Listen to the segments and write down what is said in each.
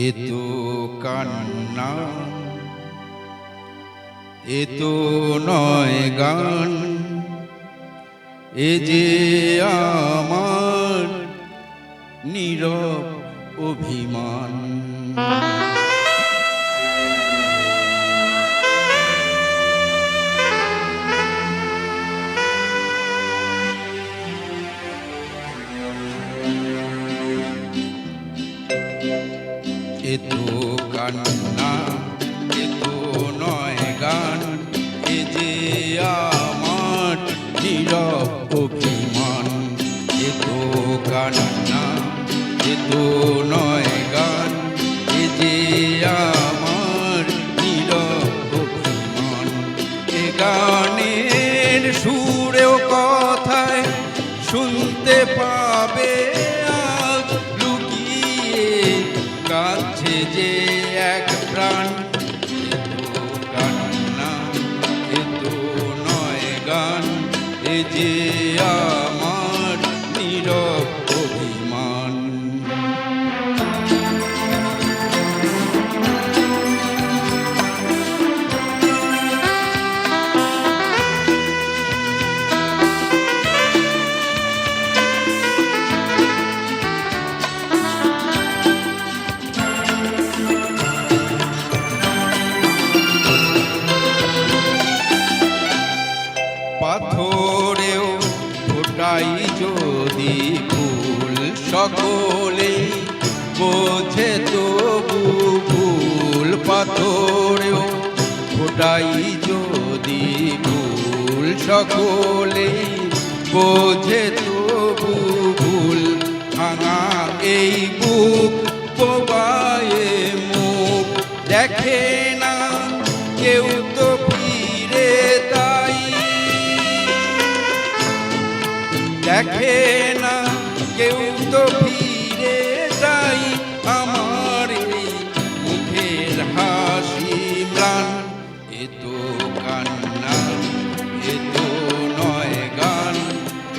এতো কান্না, এতো নয় গান, এ যে আমার নীরব অভিমান। এতো কান্না, এতো নয় গান, এ যে আমার নীরব অভিমান। এতো কান্না, এতো নয় গান, এ যে আমার নীরব অভিমান। এ গানের সুরেও কথায় শুনতে পাবে আজ লুকিয়ে কাছে যে এক প্রাণ। এতো কান্না, এতো নয় গান, এ যে আমার নীরব অভিমান। পাথরেও ফোটাই যদি ফুল, সকলে বোঝে তবু ভুল। পাথরেও ফোটাই যদি ফুল, সকলে বোঝে তবু ভুল। ভাঙা এই বুক প্রবাহে মুখ দেখে না কেউ তো ফিরে, তাই দেখে না কেউ তো ফিরে, তাই আমার এই মুখের হাসি ম্লান। এতো কান্না, এতো নয় গান,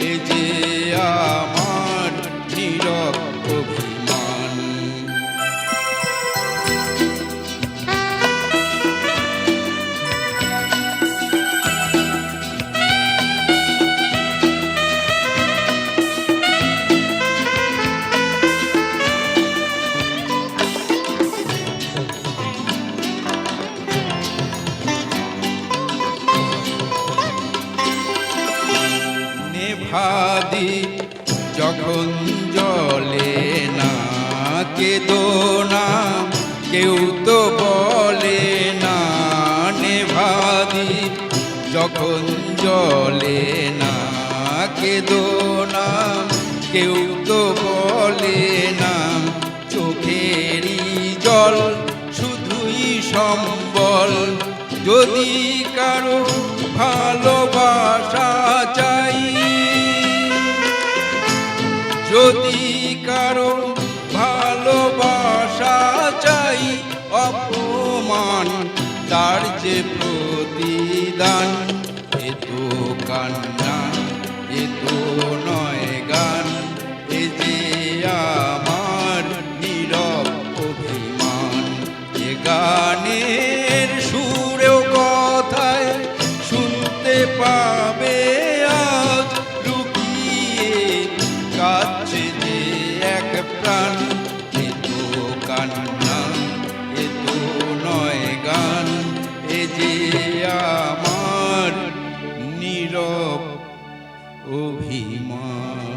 এ যে আমার নীরব অভিমান। নেভাদি যখন জ্বলে না, কেঁদো না কেউ তো বলে না। নেভাদি যখন জ্বলে না, কেঁদো না কেউ তো বলে না। চোখেরই জল শুধুই সম্বল, যদি কারো ভালোবাসা চাই, যদি কারো ভালোবাসা চাই। অপমান তার যে প্রতিদান। এতো কান্না, এতো নয় গান, এ যে আমার নীরব অভিমান। এ গানের সুরেও কথায় শুনতে পাবে আজ লুকিয়ে কাছে যে এক প্রাণ। এতো কান্না, এতো নয় গান, এ যে আমার নীরব অভিমান।